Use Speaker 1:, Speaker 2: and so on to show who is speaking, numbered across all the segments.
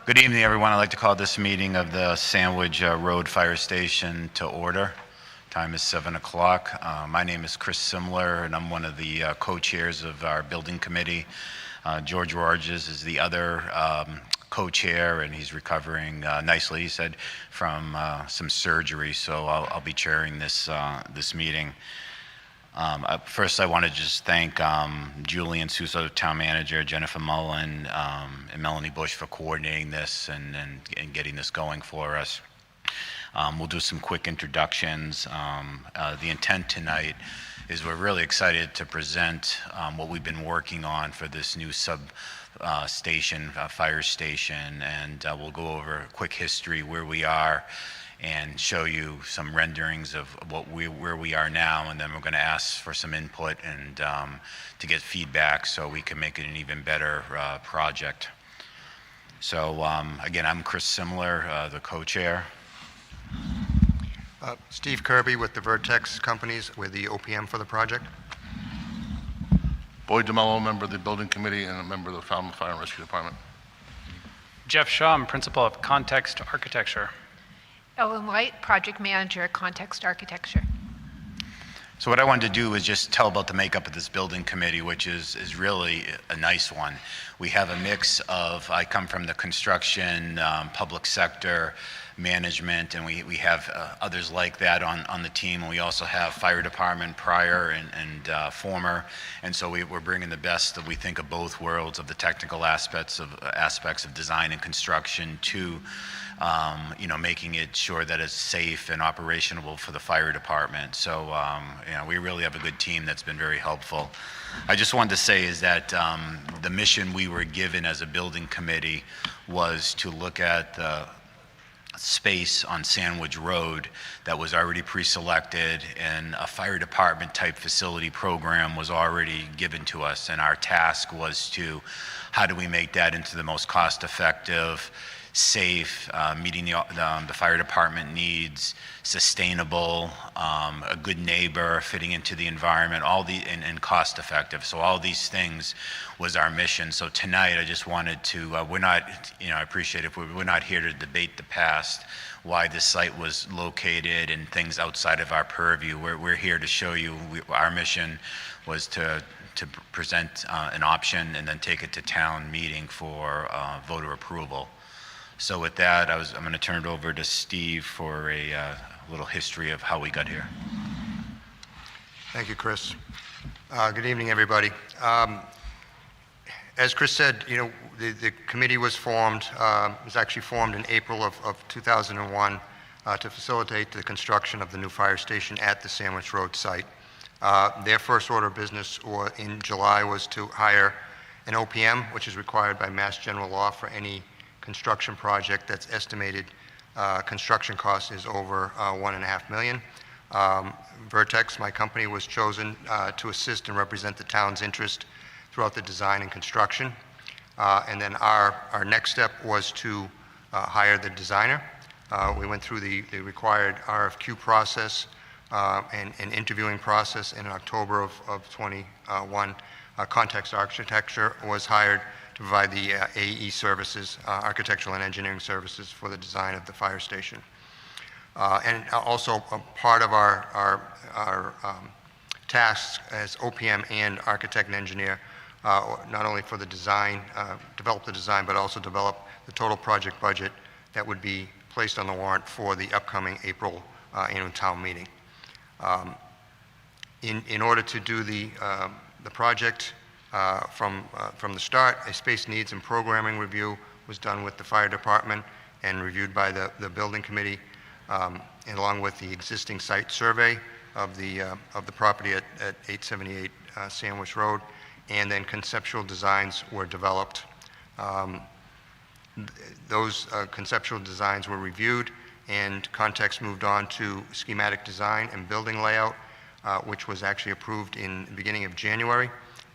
Speaker 1: Good evening, everyone. I'd like to call this meeting of the Sandwich Road Fire Station to order. Time is 7 o'clock. My name is Chris Simler, and I'm one of the co-chairs of our building committee. George Rorges is the other co-chair, and he's recovering nicely, he said, from some surgery, so I'll be chairing this meeting. First, I want to just thank Julian Suso, town manager, Jennifer Mullen, and Melanie Bush for coordinating this and getting this going for us. We'll do some quick introductions. The intent tonight is we're really excited to present what we've been working on for this new station, fire station, and we'll go over a quick history where we are and show you some renderings of where we are now, and then we're going to ask for some input and to get feedback so we can make it an even better project. So again, I'm Chris Simler, the co-chair.
Speaker 2: Steve Kirby with the Vertex Companies, with the OPM for the project.
Speaker 3: Boyd DeMello, member of the building committee and a member of the Falmouth Fire and Rescue Department.
Speaker 4: Jeff Shaw, I'm principal of Context Architecture.
Speaker 5: Ellen White, project manager at Context Architecture.
Speaker 1: So what I wanted to do is just tell about the makeup of this building committee, which is really a nice one. We have a mix of, I come from the construction, public sector, management, and we have others like that on the team. And we also have fire department prior and former. And so we're bringing the best that we think of both worlds of the technical aspects of design and construction to making it sure that it's safe and operational for the fire department. So, we really have a good team that's been very helpful. I just wanted to say is that the mission we were given as a building committee was to look at the space on Sandwich Road that was already pre-selected, and a fire department type facility program was already given to us, and our task was to how do we make that into the most cost-effective, safe, meeting the fire department needs, sustainable, a good neighbor, fitting into the environment, and cost effective. So all these things was our mission. So tonight I just wanted to, we're not, I appreciate if we're not here to debate the past, why this site was located and things outside of our purview. We're here to show you, our mission was to present an option and then take it to town meeting for voter approval. So with that, I'm going to turn it over to Steve for a little history of how we got here.
Speaker 2: Thank you, Chris. Good evening, everybody. As Chris said, the committee was formed, was actually formed in April of 2001 to facilitate the construction of the new fire station at the Sandwich Road site. Their first order of business in July was to hire an OPM, which is required by Mass General Law for any construction project that's estimated construction cost is over $1.5 million. Vertex, my company, was chosen to assist and represent the town's interest throughout the design and construction. And then our next step was to hire the designer. We went through the required RFQ process and interviewing process in October of 21. Context Architecture was hired to provide the AE services, architectural and engineering services for the design of the fire station. And also part of our tasks as OPM and architect and engineer, not only for the design, develop the design, but also develop the total project budget that would be placed on the warrant for the upcoming April annual town meeting. In order to do the project, from the start, a space needs and programming review was done with the fire department and reviewed by the building committee, and along with the existing site survey of the property at 878 Sandwich Road, and then conceptual designs were developed. Those conceptual designs were reviewed, and Context moved on to schematic design and building layout, which was actually approved in the beginning of January.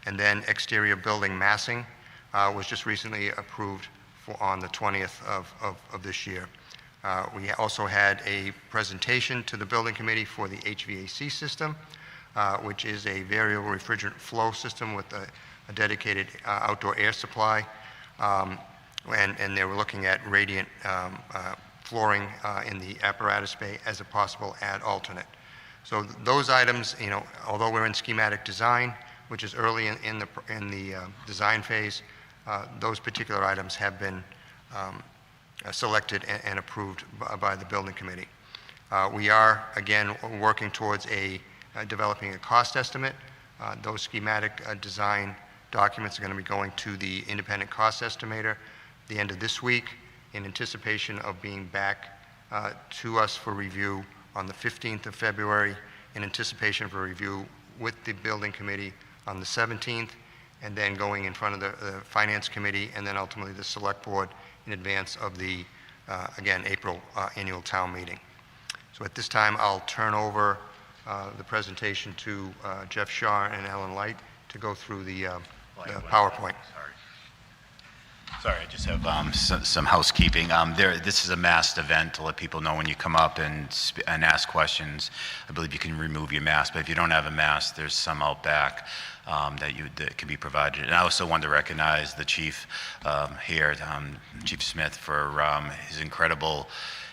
Speaker 2: And then exterior building massing was just recently approved on the 20th of this year. We also had a presentation to the building committee for the HVAC system, which is a variable refrigerant flow system with a dedicated outdoor air supply. and they were looking at radiant flooring in the apparatus bay as a possible add alternate. So those items, although we're in schematic design, which is early in the design phase, those particular items have been selected and approved by the building committee. We are, again, working towards developing a cost estimate. Those schematic design documents are going to be going to the independent cost estimator the end of this week in anticipation of being back to us for review on the 15th of February, in anticipation for review with the building committee on the 17th, and then going in front of the finance committee and then ultimately the select board in advance of the, again, April annual town meeting. So at this time, I'll turn over the presentation to Jeff Shaw and Ellen Light to go through the PowerPoint.
Speaker 1: Sorry, I just have some housekeeping. This is a masked event to let people know when you come up and ask questions. I believe you can remove your mask, but if you don't have a mask, there's some out back that can be provided. And I also want to recognize the chief here, Chief Smith, for his incredible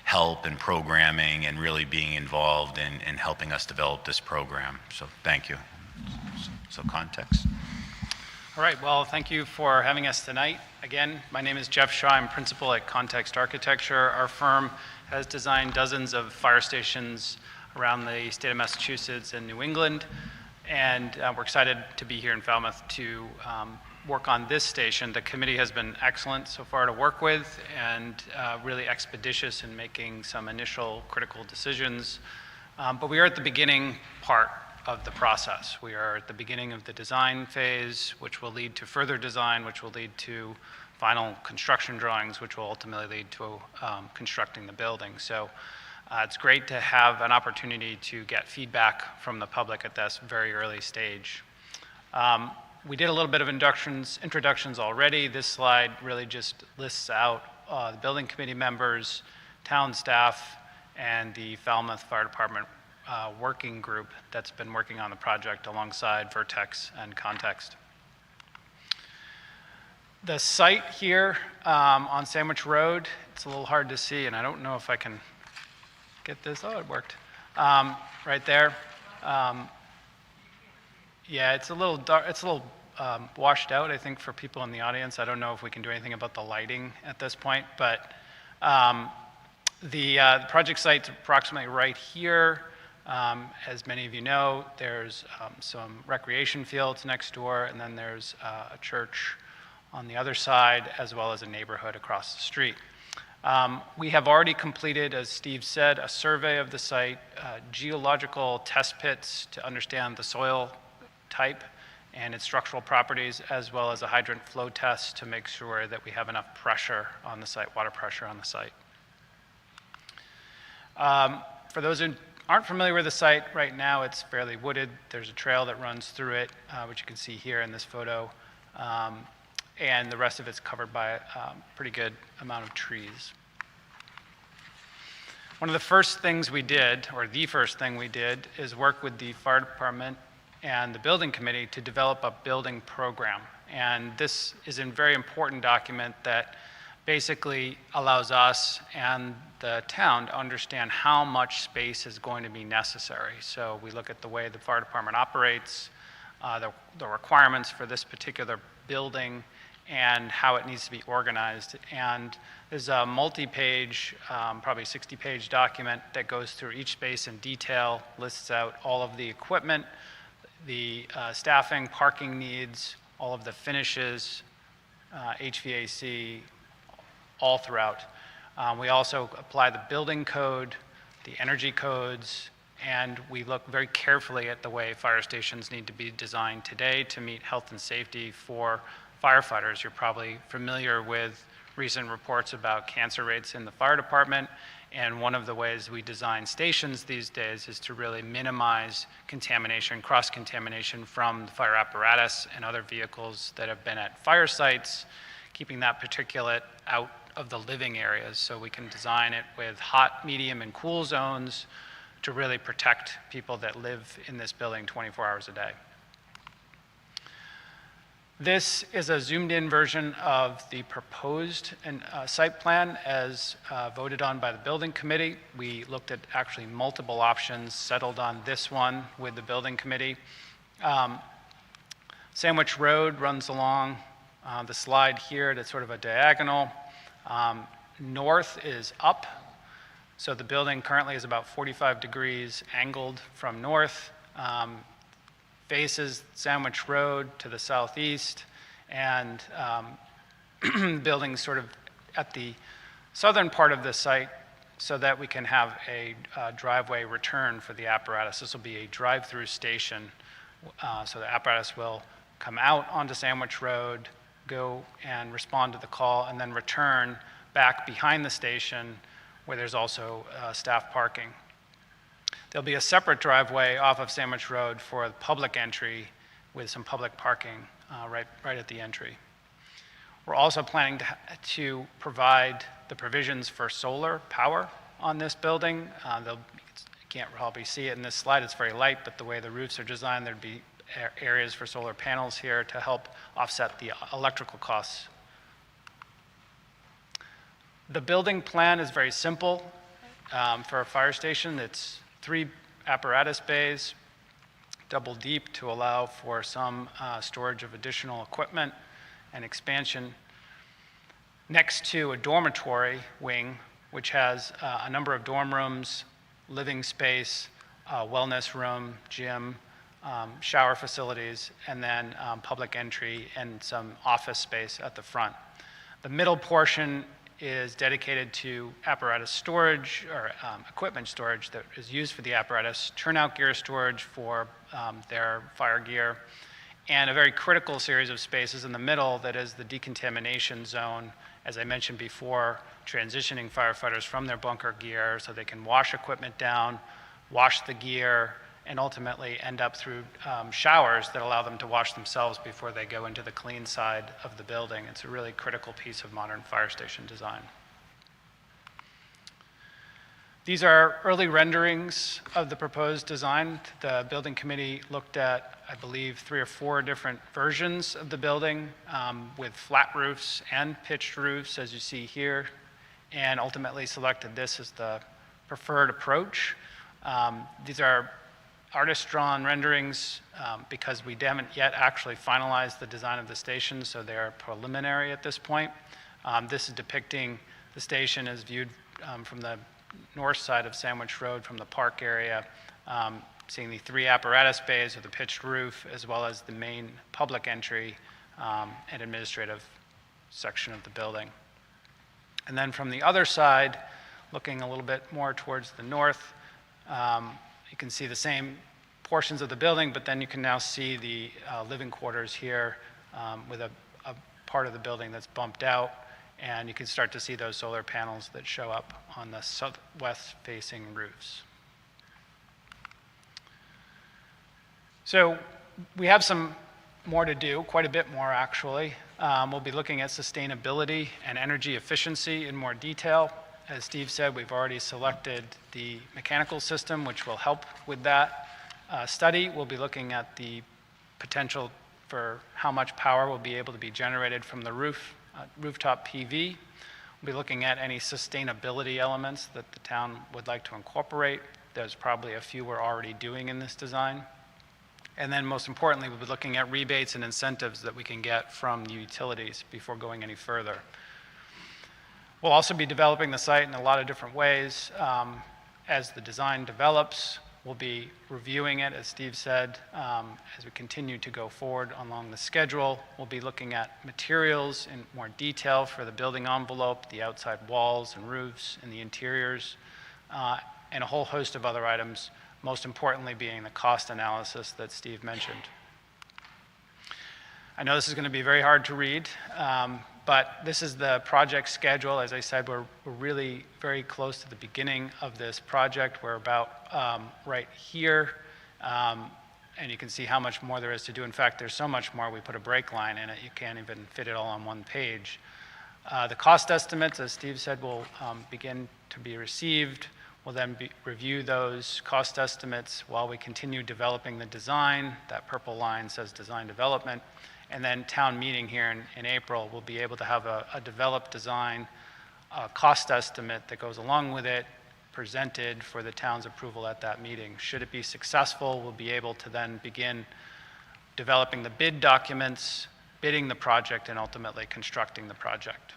Speaker 1: help and programming and really being involved in helping us develop this program. So thank you. So context.
Speaker 4: All right, well, thank you for having us tonight. Again, my name is Jeff Shaw. I'm principal at Context Architecture. Our firm has designed dozens of fire stations around the state of Massachusetts and New England, and we're excited to be here in Falmouth to work on this station. The committee has been excellent so far to work with and really expeditious in making some initial critical decisions, but we are at the beginning part of the process. We are at the beginning of the design phase, which will lead to further design, which will lead to final construction drawings, which will ultimately lead to constructing the building. So it's great to have an opportunity to get feedback from the public at this very early stage. We did a little bit of introductions already. This slide really just lists out the building committee members, town staff, and the Falmouth Fire Department working group that's been working on the project alongside Vertex and Context. The site here on Sandwich Road, it's a little hard to see, and I don't know if I can get this. Oh, it worked. Right there. Yeah, it's a little dark. It's a little washed out, I think, for people in the audience. I don't know if we can do anything about the lighting at this point, but the project site's approximately right here. As many of you know, there's some recreation fields next door, and then there's a church on the other side, as well as a neighborhood across the street. We have already completed, as Steve said, a survey of the site, geological test pits to understand the soil type and its structural properties, as well as a hydrant flow test to make sure that we have enough pressure on the site, water pressure on the site. For those who aren't familiar with the site, right now it's fairly wooded. There's a trail that runs through it, which you can see here in this photo, and the rest of it's covered by a pretty good amount of trees. One of the first things we did, or the first thing we did, is work with the fire department and the building committee to develop a building program. And this is a very important document that basically allows us and the town to understand how much space is going to be necessary. So we look at the way the fire department operates, the requirements for this particular building, and how it needs to be organized. And there's a multi-page, probably 60-page document that goes through each space in detail, lists out all of the equipment, the staffing, parking needs, all of the finishes, HVAC, all throughout. We also apply the building code, the energy codes, and we look very carefully at the way fire stations need to be designed today to meet health and safety for firefighters. You're probably familiar with recent reports about cancer rates in the fire department, and one of the ways we design stations these days is to really minimize contamination, cross-contamination from the fire apparatus and other vehicles that have been at fire sites, keeping that particulate out of the living areas, so we can design it with hot, medium, and cool zones to really protect people that live in this building 24 hours a day. This is a zoomed-in version of the proposed site plan as voted on by the building committee. We looked at actually multiple options, settled on this one with the building committee. Sandwich Road runs along the slide here at sort of a diagonal. North is up, so the building currently is about 45 degrees angled from north. Faces Sandwich Road to the southeast, and buildings sort of at the southern part of the site so that we can have a driveway return for the apparatus. This will be a drive-through station, so the apparatus will come out onto Sandwich Road, go and respond to the call, and then return back behind the station where there's also staff parking. There'll be a separate driveway off of Sandwich Road for public entry with some public parking right at the entry. We're also planning to provide the provisions for solar power on this building. You can't probably see it in this slide, it's very light, but the way the roofs are designed, there'd be areas for solar panels here to help offset the electrical costs. The building plan is very simple for a fire station. It's 3 apparatus bays, double deep to allow for some storage of additional equipment and expansion, next to a dormitory wing, which has a number of dorm rooms, living space, wellness room, gym, shower facilities, and then public entry and some office space at the front. The middle portion is dedicated to apparatus storage or equipment storage that is used for the apparatus, turnout gear storage for their fire gear, and a very critical series of spaces in the middle that is the decontamination zone, as I mentioned before, transitioning firefighters from their bunker gear so they can wash equipment down, wash the gear, and ultimately end up through showers that allow them to wash themselves before they go into the clean side of the building. It's a really critical piece of modern fire station design. These are early renderings of the proposed design. The building committee looked at, I believe, 3 or 4 different versions of the building with flat roofs and pitched roofs, as you see here, and ultimately selected this as the preferred approach. These are artist-drawn renderings because we haven't yet actually finalized the design of the station, so they're preliminary at this point. This is depicting the station as viewed from the north side of Sandwich Road from the park area, seeing the 3 apparatus bays with a pitched roof, as well as the main public entry and administrative section of the building. And then from the other side, looking a little bit more towards the north, you can see the same portions of the building, but then you can now see the living quarters here with a part of the building that's bumped out, and you can start to see those solar panels that show up on the southwest-facing roofs. So we have some more to do, quite a bit more actually. We'll be looking at sustainability and energy efficiency in more detail. As Steve said, we've already selected the mechanical system, which will help with that study. We'll be looking at the potential for how much power will be able to be generated from the rooftop PV. We'll be looking at any sustainability elements that the town would like to incorporate. There's probably a few we're already doing in this design. And then most importantly, we'll be looking at rebates and incentives that we can get from the utilities before going any further. We'll also be developing the site in a lot of different ways. As the design develops, we'll be reviewing it, as Steve said, as we continue to go forward along the schedule. We'll be looking at materials in more detail for the building envelope, the outside walls and roofs, and the interiors, and a whole host of other items, most importantly being the cost analysis that Steve mentioned. I know this is going to be very hard to read, but this is the project schedule. As I said, we're really very close to the beginning of this project. We're about right here, and you can see how much more there is to do. In fact, there's so much more, we put a break line in it. You can't even fit it all on one page. The cost estimates, as Steve said, will begin to be received. We'll then review those cost estimates while we continue developing the design. That purple line says design development. And then town meeting here in April, we'll be able to have a developed design, a cost estimate that goes along with it, presented for the town's approval at that meeting. Should it be successful, we'll be able to then begin developing the bid documents, bidding the project, and ultimately constructing the project.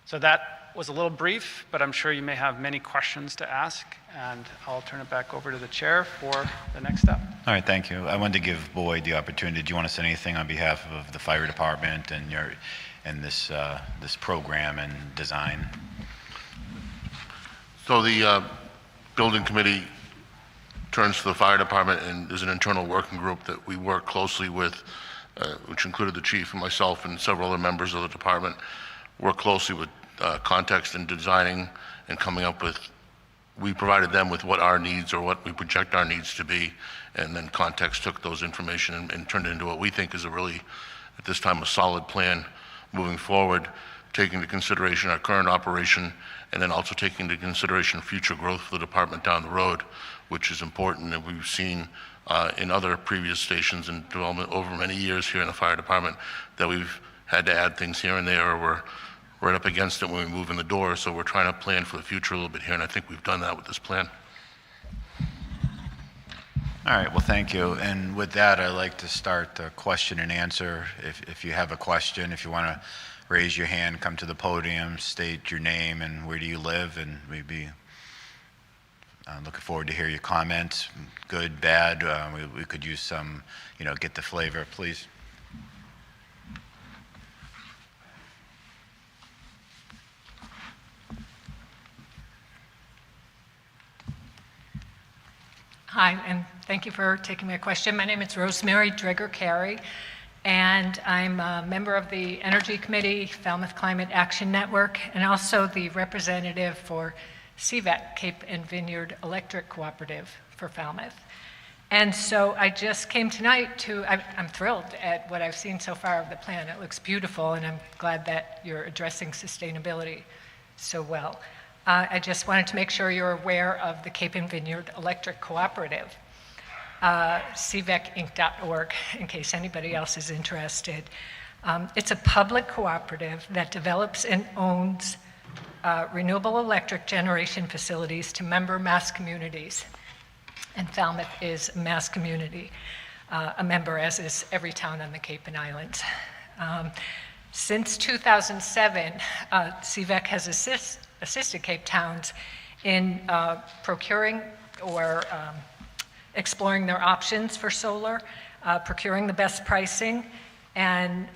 Speaker 4: So that was a little brief, but I'm sure you may have many questions to ask, and I'll turn it back over to the chair for the next step.
Speaker 1: All right, thank you. I wanted to give Boyd the opportunity. Do you want to say anything on behalf of the fire department and this program and design?
Speaker 3: So the building committee turns to the fire department, and there's an internal working group that we work closely with, which included the chief and myself and several other members of the department, work closely with context and designing and coming up with, we provided them with what our needs or what we project our needs to be, and then context took those information and turned it into what we think is a really, at this time, a solid plan moving forward, taking into consideration our current operation, and then also taking into consideration future growth for the department down the road, which is important. And we've seen in other previous stations and development over many years here in the fire department that we've had to add things here and there, or we're right up against it when we move in the door. So we're trying to plan for the future a little bit here, and I think we've done that with this plan.
Speaker 1: All right, well, thank you. And with that, I'd like to start the question and answer. If you have a question, if you want to raise your hand, come to the podium, state your name and where do you live, and we'd be looking forward to hear your comments, good, bad. We could use some, get the flavor, please.
Speaker 6: Hi, and thank you for taking my question. My name is Rosemary Dreger-Carey, and I'm a member of the Energy Committee, Falmouth Climate Action Network, and also the representative for Hvac, Cape and Vineyard Electric Cooperative for Falmouth. And so I just came tonight I'm thrilled at what I've seen so far of the plan. It looks beautiful, and I'm glad that you're addressing sustainability so well. I just wanted to make sure you're aware of the Cape and Vineyard Electric Cooperative, hvacinc.org, in case anybody else is interested. It's a public cooperative that develops and owns renewable electric generation facilities to member Mass communities. And Falmouth is a Mass community, a member, as is every town on the Cape and Islands. Since 2007, Hvac has assisted Cape towns in procuring or exploring their options for solar, procuring the best pricing, and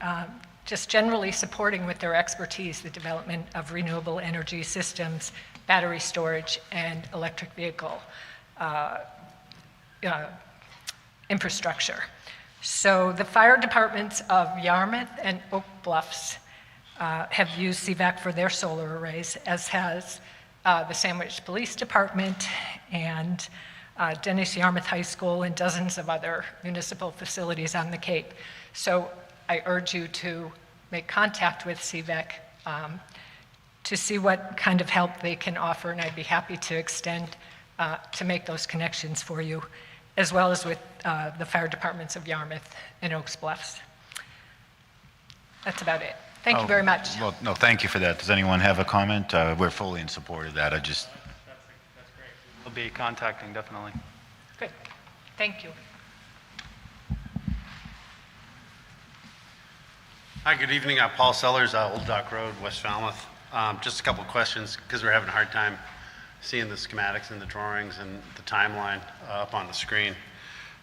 Speaker 6: just generally supporting with their expertise the development of renewable energy systems, battery storage, and electric vehicle infrastructure. So the fire departments of Yarmouth and Oak Bluffs have used Hvac for their solar arrays, as has the Sandwich Police Department and Dennis Yarmouth High School and dozens of other municipal facilities on the Cape. So I urge you to make contact with Hvac to see what kind of help they can offer, and I'd be happy to extend to make those connections for you, as well as with the fire departments of Yarmouth and Oaks Bluffs. That's about it. Thank you very much.
Speaker 1: Well, no, thank you for that. Does anyone have a comment? We're fully in support of that.
Speaker 4: That's great. We'll be contacting, definitely.
Speaker 6: Good. Thank you.
Speaker 7: Hi, good evening. Paul Sellers, Old Dock Road, West Falmouth. Just a couple of questions, because we're having a hard time seeing the schematics and the drawings and the timeline up on the screen.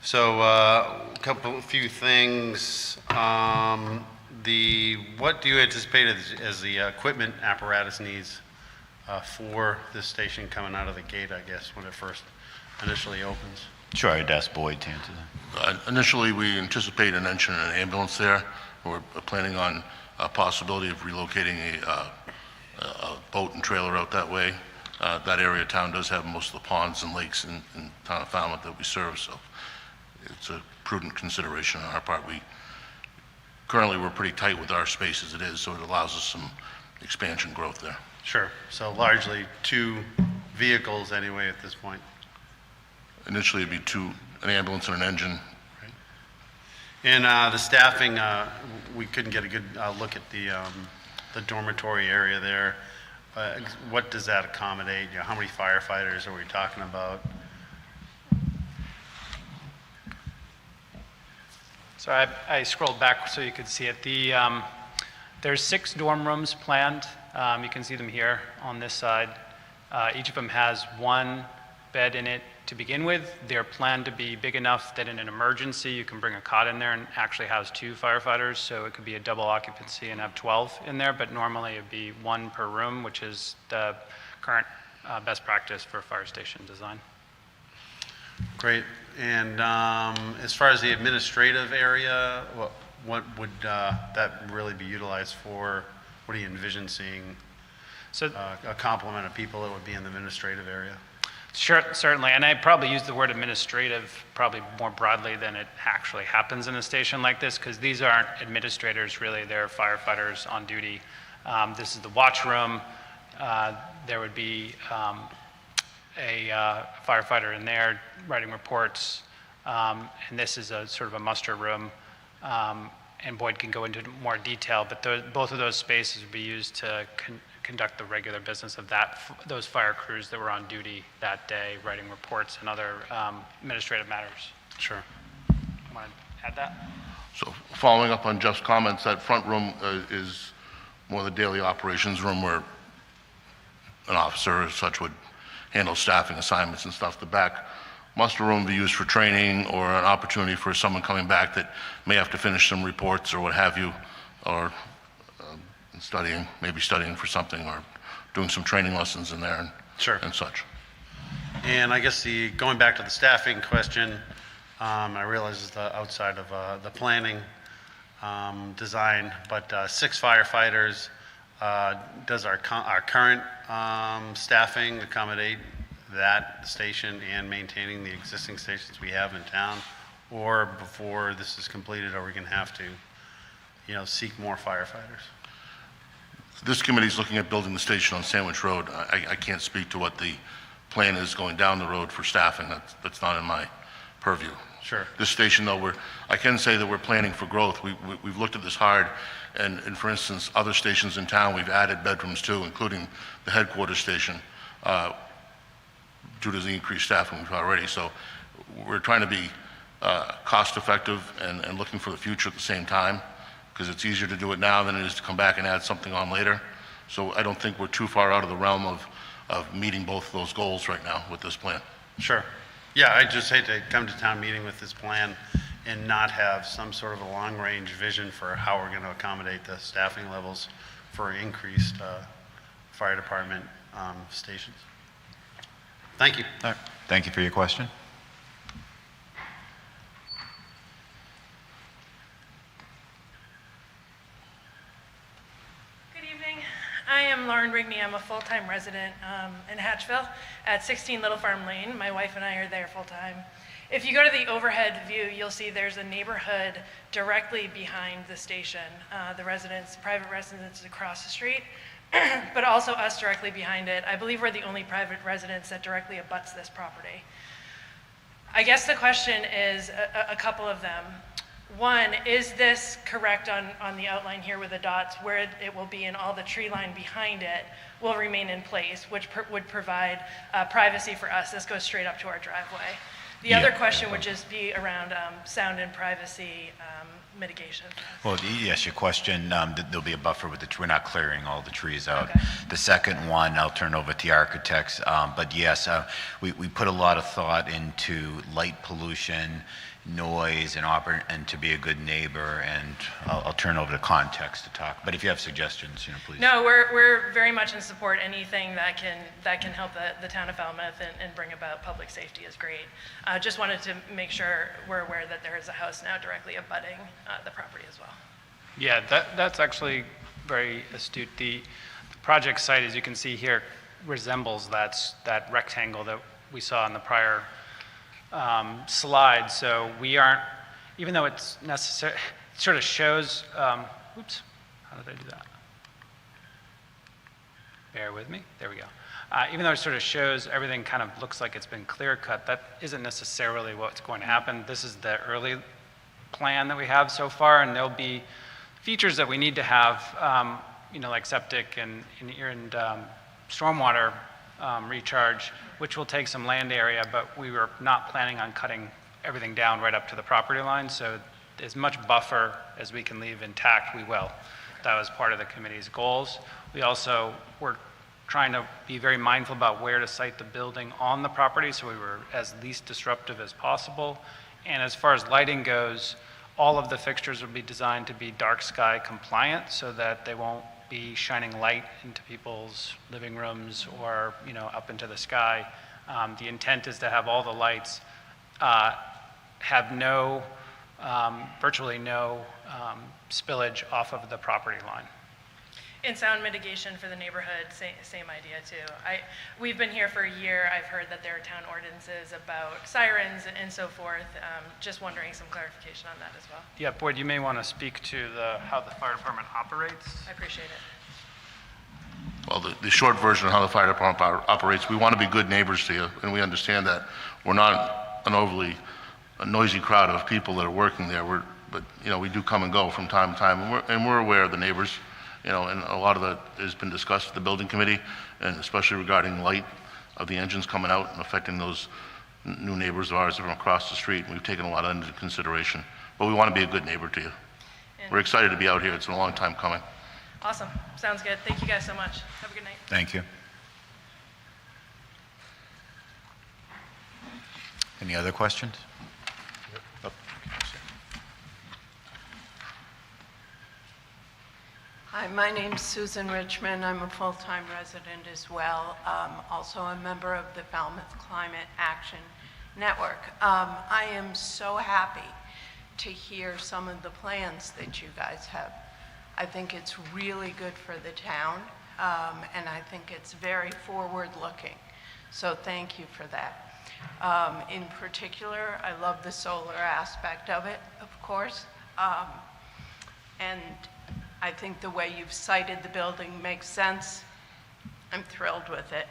Speaker 7: So a few things. What do you anticipate as the equipment apparatus needs for this station coming out of the gate, I guess, when it first initially opens?
Speaker 1: Sure, I'd ask Boyd to answer that.
Speaker 3: Initially, we anticipate an engine and an ambulance there. We're planning on a possibility of relocating a boat and trailer out that way. That area of town does have most of the ponds and lakes in town of Falmouth that we serve, so it's a prudent consideration on our part. Currently, we're pretty tight with our space as it is, so it allows us some expansion growth there.
Speaker 7: Sure. So largely 2 vehicles anyway at this point.
Speaker 3: Initially, it'd be an ambulance and an engine.
Speaker 7: And the staffing, we couldn't get a good look at the dormitory area there. What does that accommodate? You know, how many firefighters are we talking about?
Speaker 4: So I scrolled back so you could see it. There's 6 dorm rooms planned. You can see them here on this side. Each of them has 1 bed in it to begin with. They're planned to be big enough that in an emergency, you can bring a cot in there and actually house 2 firefighters. So it could be a double occupancy and have 12 in there, but normally it'd be 1 per room, which is the current best practice for fire station design.
Speaker 7: Great. And as far as the administrative area, what would that really be utilized for? What do you envision seeing?
Speaker 4: So
Speaker 7: A complement of people that would be in the administrative area?
Speaker 4: sure, certainly, and I probably use the word administrative probably more broadly than it actually happens in a station like this, because these aren't administrators really, they're firefighters on duty. This is the watch room. There would be a firefighter in there writing reports, and this is a sort of a muster room, and Boyd can go into more detail, but both of those spaces would be used to conduct the regular business of those fire crews that were on duty that day, writing reports and other administrative matters.
Speaker 7: Sure.
Speaker 4: Want to add that?
Speaker 3: So following up on Jeff's comments, that front room is more the daily operations room where an officer or such would handle staffing assignments and stuff. The back muster room would be used for training or an opportunity for someone coming back that may have to finish some reports or what have you, or maybe studying for something or doing some training lessons in there
Speaker 7: Sure.
Speaker 3: and such.
Speaker 7: And I guess going back to the staffing question, I realize it's outside of the planning design, but 6 firefighters, does our current staffing accommodate that station and maintaining the existing stations we have in town? Or before this is completed, are we going to have to, seek more firefighters?
Speaker 3: This committee is looking at building the station on Sandwich Road. I can't speak to what the plan is going down the road for staffing. That's not in my purview.
Speaker 7: Sure.
Speaker 3: This station, though, I can say that we're planning for growth. We've looked at this hard, and for instance, other stations in town, we've added bedrooms to, including the headquarters station, due to the increased staffing we've already. So we're trying to be cost effective and looking for the future at the same time, because it's easier to do it now than it is to come back and add something on later. So I don't think we're too far out of the realm of meeting both of those goals right now with this plan.
Speaker 7: Sure. Yeah, I just hate to come to town meeting with this plan and not have some sort of a long-range vision for how we're going to accommodate the staffing levels for increased fire department stations. Thank you.
Speaker 1: All right. Thank you for your question.
Speaker 8: Good evening. I am Lauren Rigney. I'm a full-time resident in Hatchville at 16 Little Farm Lane. My wife and I are there full-time. If you go to the overhead view, you'll see there's a neighborhood directly behind the station. The private residents across the street, but also us directly behind it. I believe we're the only private residence that directly abuts this property. I guess the question is a couple of them. One, is this correct on the outline here with the dots where it will be and all the tree line behind it will remain in place, which would provide privacy for us? This goes straight up to our driveway. The other question would just be around sound and privacy mitigation.
Speaker 1: Well, yes, your question, there'll be a buffer with we're not clearing all the trees out.
Speaker 8: Okay.
Speaker 1: The second one, I'll turn over to the architects, but yes, we put a lot of thought into light pollution, noise, and to be a good neighbor, and I'll turn over to context to talk. But if you have suggestions, please.
Speaker 8: No, we're very much in support. Anything that can help the town of Falmouth and bring about public safety is great. Just wanted to make sure we're aware that there is a house now directly abutting the property as well.
Speaker 4: Yeah, that's actually very astute. The project site, as you can see here, resembles that rectangle that we saw in the prior slide. So we aren't, even though it's necessary, it sort of shows, oops, how did I do that? Bear with me, there we go. Even though it sort of shows everything kind of looks like it's been clear cut, that isn't necessarily what's going to happen. This is the early plan that we have so far, and there'll be features that we need to have, like septic and stormwater recharge, which will take some land area, but we were not planning on cutting everything down right up to the property line, so as much buffer as we can leave intact, we will. That was part of the committee's goals. We also were trying to be very mindful about where to site the building on the property, so we were as least disruptive as possible. And as far as lighting goes, all of the fixtures will be designed to be dark sky compliant so that they won't be shining light into people's living rooms or up into the sky. The intent is to have all the lights have virtually no spillage off of the property line.
Speaker 8: And sound mitigation for the neighborhood, same idea too. We've been here for a year. I've heard that there are town ordinances about sirens and so forth. Just wondering some clarification on that as well.
Speaker 4: Yeah, Boyd, you may want to speak to how the fire department operates.
Speaker 8: I appreciate it.
Speaker 3: Well, the short version of how the fire department operates, we want to be good neighbors to you, and we understand that we're not an overly noisy crowd of people that are working there. But we do come and go from time to time, and we're aware of the neighbors. And a lot of that has been discussed at the building committee, and especially regarding light of the engines coming out and affecting those new neighbors of ours from across the street. We've taken a lot into consideration, but we want to be a good neighbor to you. We're excited to be out here. It's been a long time coming.
Speaker 8: Awesome. Sounds good. Thank you guys so much. Have a good night.
Speaker 1: Thank you. Any other questions?
Speaker 9: Hi, my name's Susan Richmond. I'm a full-time resident as well, also a member of the Falmouth Climate Action Network. I am so happy to hear some of the plans that you guys have. I think it's really good for the town, and I think it's very forward-looking. So thank you for that. In particular, I love the solar aspect of it, of course. And I think the way you've cited the building makes sense. I'm thrilled with it.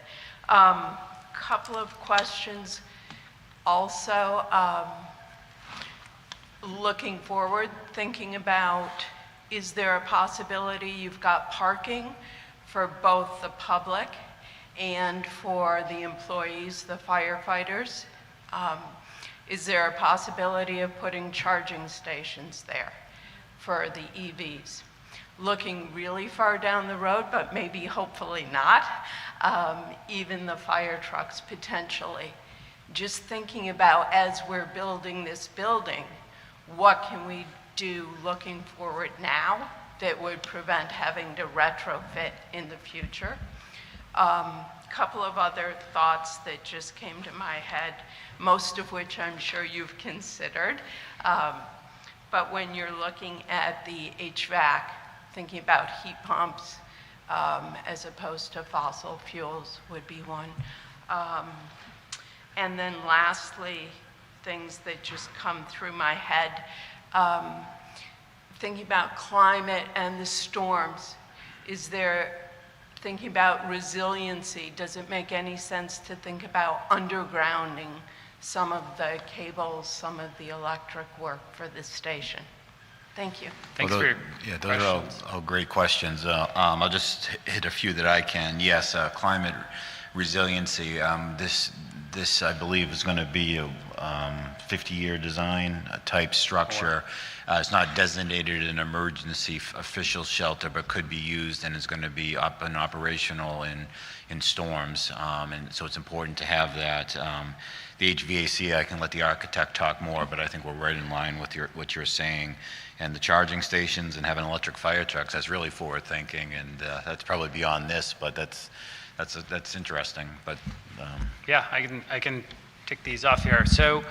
Speaker 9: Couple of questions. Also, looking forward, thinking about, is there a possibility you've got parking for both the public and for the employees, the firefighters? Is there a possibility of putting charging stations there for the EVs? Looking really far down the road, but maybe hopefully not, even the fire trucks potentially. Just thinking about, as we're building this building, what can we do looking forward now that would prevent having to retrofit in the future? Couple of other thoughts that just came to my head, most of which I'm sure you've considered. But when you're looking at the HVAC, thinking about heat pumps as opposed to fossil fuels would be one. And then lastly, things that just come through my head, thinking about climate and the storms. Is there, thinking about resiliency, does it make any sense to think about undergrounding some of the cables, some of the electric work for this station? Thank you.
Speaker 4: Thanks for your
Speaker 1: those are all great questions. I'll just hit a few that I can. Yes, climate resiliency. This I believe is going to be a 50-year design type structure. It's not designated an emergency official shelter, but could be used and is going to be up and operational in storms. And so it's important to have that. The HVAC, I can let the architect talk more, but I think we're right in line with what you're saying. And the charging stations and having electric fire trucks, that's really forward thinking, and that's probably beyond this, but that's interesting. But
Speaker 4: yeah, I can tick these off here. So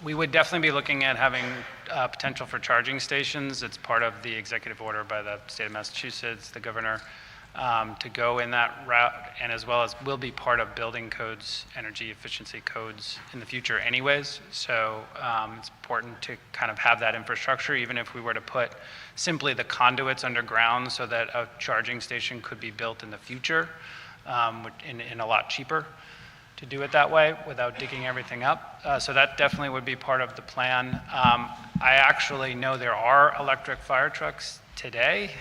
Speaker 4: we would definitely be looking at having potential for charging stations. It's part of the executive order by the state of Massachusetts, the governor, to go in that route, and as well as will be part of building codes, energy efficiency codes in the future anyways. So it's important to kind of have that infrastructure, even if we were to put simply the conduits underground so that a charging station could be built in the future, in a lot cheaper to do it that way without digging everything up. So that definitely would be part of the plan. I actually know there are electric fire trucks today.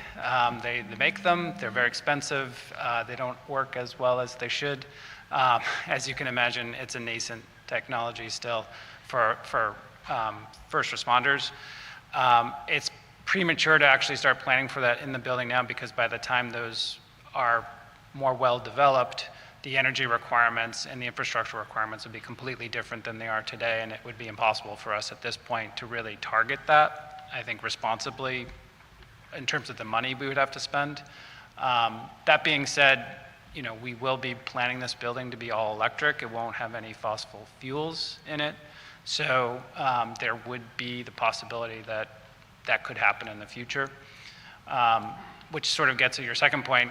Speaker 4: They make them, they're very expensive. They don't work as well as they should. As you can imagine, it's a nascent technology still for first responders. It's premature to actually start planning for that in the building now, because by the time those are more well-developed, the energy requirements and the infrastructure requirements would be completely different than they are today, and it would be impossible for us at this point to really target that, I think, responsibly in terms of the money we would have to spend. That being said, you know, we will be planning this building to be all electric. It won't have any fossil fuels in it. So there would be the possibility that that could happen in the future, which sort of gets to your second point.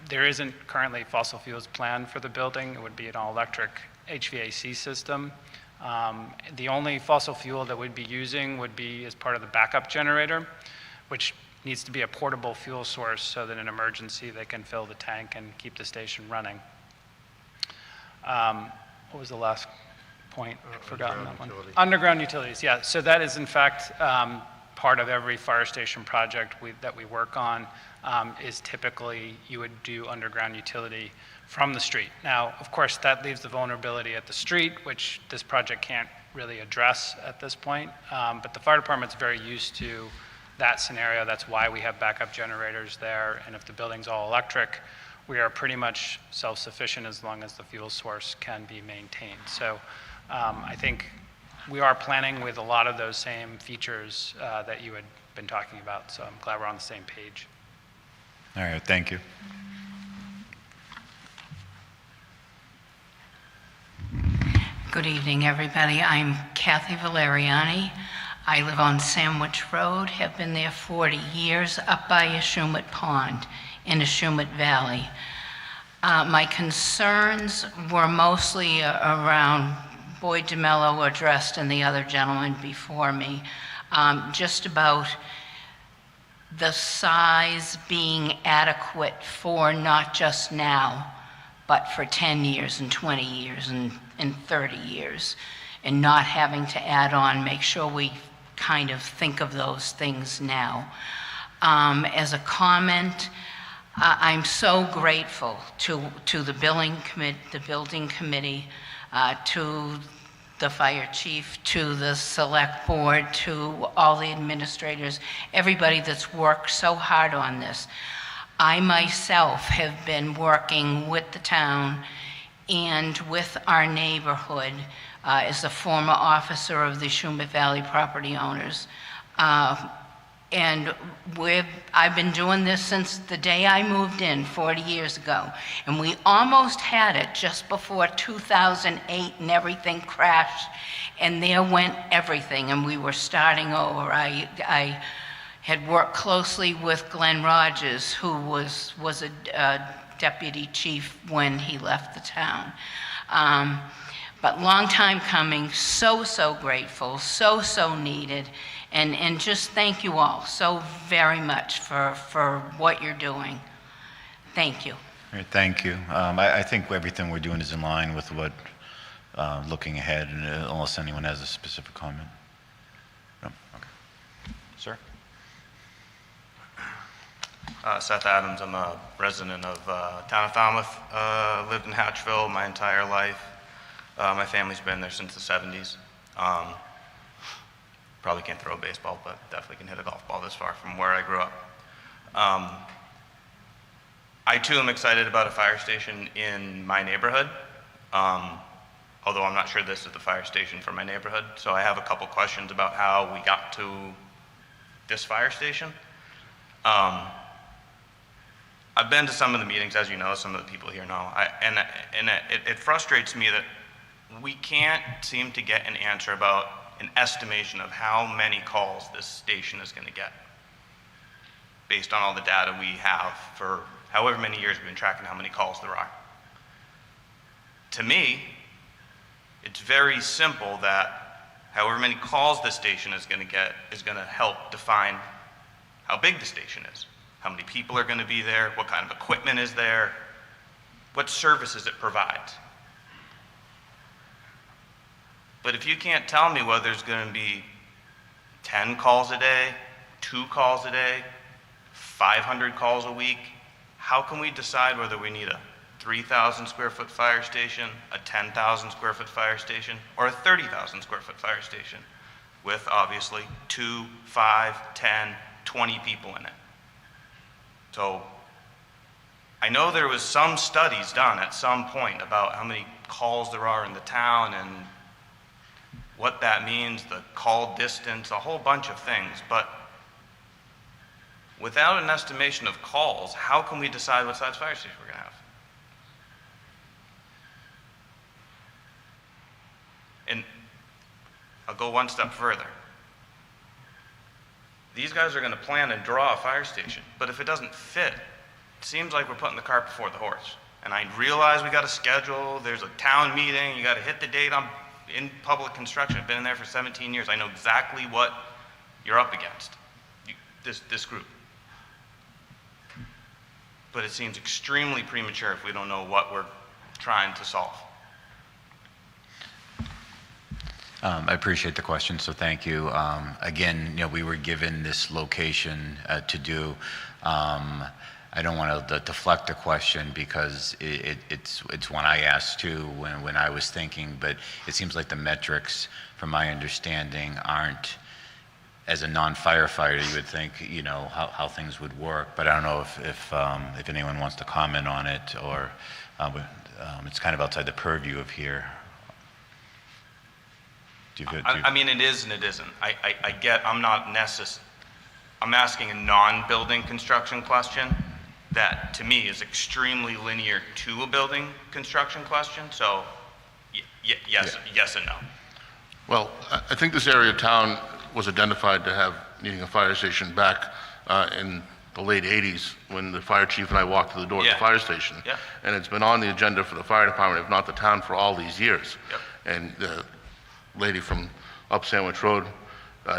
Speaker 4: There isn't currently fossil fuels planned for the building. It would be an all-electric HVAC system. The only fossil fuel that we'd be using would be as part of the backup generator, which needs to be a portable fuel source so that in an emergency they can fill the tank and keep the station running. What was the last point? I've forgotten that one. Underground utilities, yeah. So that is in fact part of every fire station project that we work on, is typically you would do underground utility from the street. Now, of course, that leaves the vulnerability at the street, which this project can't really address at this point. But the fire department's very used to that scenario. That's why we have backup generators there. And if the building's all electric, we are pretty much self-sufficient as long as the fuel source can be maintained. So I think we are planning with a lot of those same features that you had been talking about. So I'm glad we're on the same page.
Speaker 1: All right, thank you.
Speaker 10: Good evening, everybody. I'm Kathy Valeriani. I live on Sandwich Road, have been there 40 years, up by Ashumet Pond in Ashumet Valley. My concerns were mostly around Boyd DeMello addressed and the other gentleman before me, just about the size being adequate for not just now, but for 10 years and 20 years and 30 years, and not having to add on, make sure we kind of think of those things now. As a comment, I'm so grateful to the building committee, to the fire chief, to the select board, to all the administrators, everybody that's worked so hard on this. I myself have been working with the town and with our neighborhood as a former officer of the Ashumet Valley property owners. And I've been doing this since the day I moved in 40 years ago. And we almost had it just before 2008 and everything crashed. And there went everything and we were starting over. I had worked closely with Glenn Rogers, who was a deputy chief when he left the town. But long time coming, so grateful, so needed. And just thank you all so very much for what you're doing. Thank you.
Speaker 1: All right, thank you. I think everything we're doing is in line with what, looking ahead, and unless anyone has a specific comment. No? Okay. Sir?
Speaker 11: Seth Adams. I'm a resident of town of Falmouth. Lived in Hatchville my entire life. My family's been there since the 70s. Probably can't throw a baseball, but definitely can hit a golf ball this far from where I grew up. I too am excited about a fire station in my neighborhood, although I'm not sure this is the fire station for my neighborhood. So I have a couple questions about how we got to this fire station. I've been to some of the meetings, as you know, some of the people here know, and it frustrates me that we can't seem to get an answer about an estimation of how many calls this station is going to get based on all the data we have for however many years we've been tracking how many calls there are. To me, it's very simple that however many calls this station is going to get is going to help define how big the station is, how many people are going to be there, what kind of equipment is there, what services it provides. But if you can't tell me whether there's going to be 10 calls a day, 2 calls a day, 500 calls a week, how can we decide whether we need a 3,000 square foot fire station, a 10,000 square foot fire station, or a 30,000 square foot fire station with obviously 2, 5, 10, 20 people in it? So I know there was some studies done at some point about how many calls there are in the town and what that means, the call distance, a whole bunch of things, but without an estimation of calls, how can we decide what size fire station we're going to have? And I'll go one step further. These guys are going to plan and draw a fire station, but if it doesn't fit, it seems like we're putting the cart before the horse. And I realize we got a schedule, there's a town meeting, you got to hit the date. I'm in public construction, I've been in there for 17 years. I know exactly what you're up against, this group. But it seems extremely premature if we don't know what we're trying to solve.
Speaker 1: I appreciate the question, so thank you. Again, we were given this location to do. I don't want to deflect the question because it's one I asked too when I was thinking, but it seems like the metrics, from my understanding, aren't, as a non-firefighter, you would think, how things would work, but I don't know if anyone wants to comment on it, or it's kind of outside the purview of here.
Speaker 11: I mean, it is and it isn't. I get, I'm asking a non-building construction question that, to me, is extremely linear to a building construction question, so yes and no.
Speaker 3: Well, I think this area of town was identified to have needing a fire station back in the late 80s when the fire chief and I walked through the door of the fire station.
Speaker 11: Yeah.
Speaker 3: And it's been on the agenda for the fire department, if not the town, for all these years.
Speaker 11: Yep.
Speaker 3: And the lady from up Sandwich Road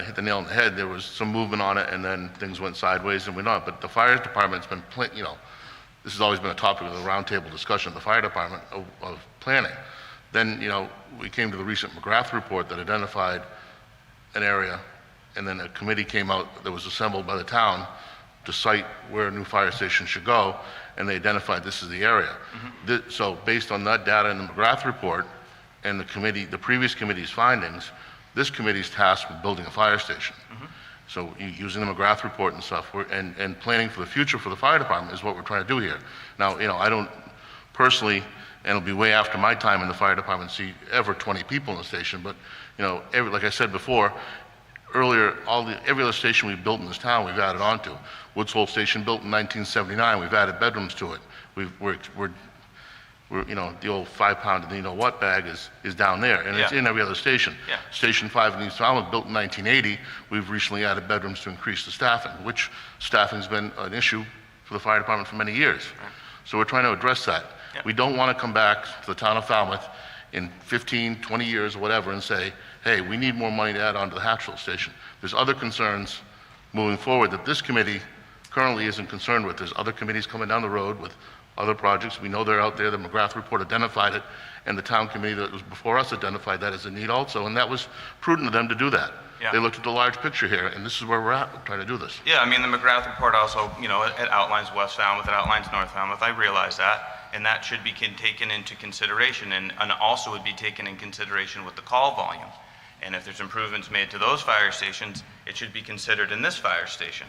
Speaker 3: hit the nail on the head. There was some movement on it, and then things went sideways and went on. But the fire department's been, this has always been a topic of the roundtable discussion of the fire department of planning. Then, we came to the recent McGrath report that identified an area, and then a committee came out that was assembled by the town to cite where a new fire station should go, and they identified this is the area. Mm-hmm. So based on that data in the McGrath report and the previous committee's findings, this committee's tasked with building a fire station. Mm-hmm. So using the McGrath report and stuff, and planning for the future for the fire department is what we're trying to do here. Now, I don't personally, and it'll be way after my time in the fire department, see ever 20 people in the station, but like I said before, earlier, every other station we've built in this town, we've added on to. Woods Hole Station built in 1979, we've added bedrooms to it. We're the old 5-pound you-know-what bag is down there, and it's in every other station.
Speaker 11: Yeah.
Speaker 3: Station 5 in East Falmouth, built in 1980, we've recently added bedrooms to increase the staffing, which staffing's been an issue for the fire department for many years. Right. So we're trying to address that. Yeah. We don't want to come back to the town of Falmouth in 15, 20 years or whatever and say, hey, we need more money to add on to the Hatchville station. There's other concerns moving forward that this committee currently isn't concerned with. There's other committees coming down the road with other projects. We know they're out there. The McGrath report identified it, and the town committee that was before us identified that as a need also, and that was prudent of them to do that.
Speaker 11: Yeah.
Speaker 3: They looked at the large picture here, and this is where we're at. We're trying to do this.
Speaker 11: Yeah, I mean, the McGrath report also, it outlines West Falmouth, it outlines North Falmouth. I realize that, and that should be taken into consideration, and also would be taken in consideration with the call volume. And if there's improvements made to those fire stations, it should be considered in this fire station.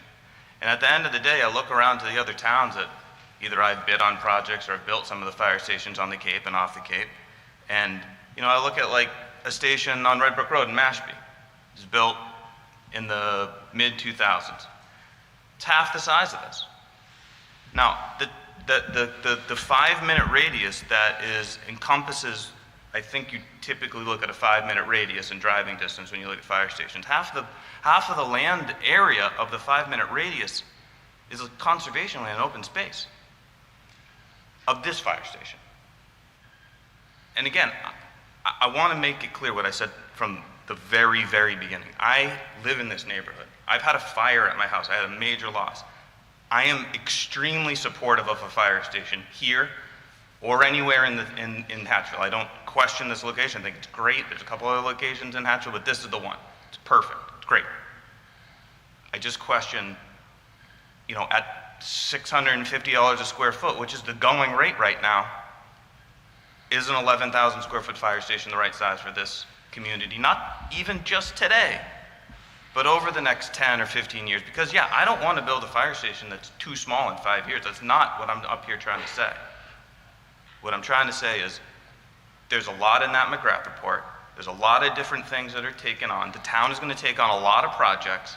Speaker 11: And at the end of the day, I look around to the other towns that either I've bid on projects or I've built some of the fire stations on the Cape and off the Cape. And, I look at like a station on Red Brook Road in Mashpee. It was built in the mid-2000s. It's half the size of this. Now, the 5-minute radius that encompasses, I think you typically look at a 5-minute radius in driving distance when you look at fire stations. Half of the land area of the 5-minute radius is a conservation land, open space of this fire station. And again, I want to make it clear what I said from the very, very beginning. I live in this neighborhood. I've had a fire at my house. I had a major loss. I am extremely supportive of a fire station here or anywhere in Hatchville. I don't question this location. I think it's great. There's a couple other locations in Hatchville, but this is the one. It's perfect. It's great. I just question, you know, at $650 a square foot, which is the going rate right now, is an 11,000 square foot fire station the right size for this community? Not even just today, but over the next 10 or 15 years. Because yeah, I don't want to build a fire station that's too small in 5 years. That's not what I'm up here trying to say. What I'm trying to say is there's a lot in that McGrath report. There's a lot of different things that are taken on. The town is going to take on a lot of projects,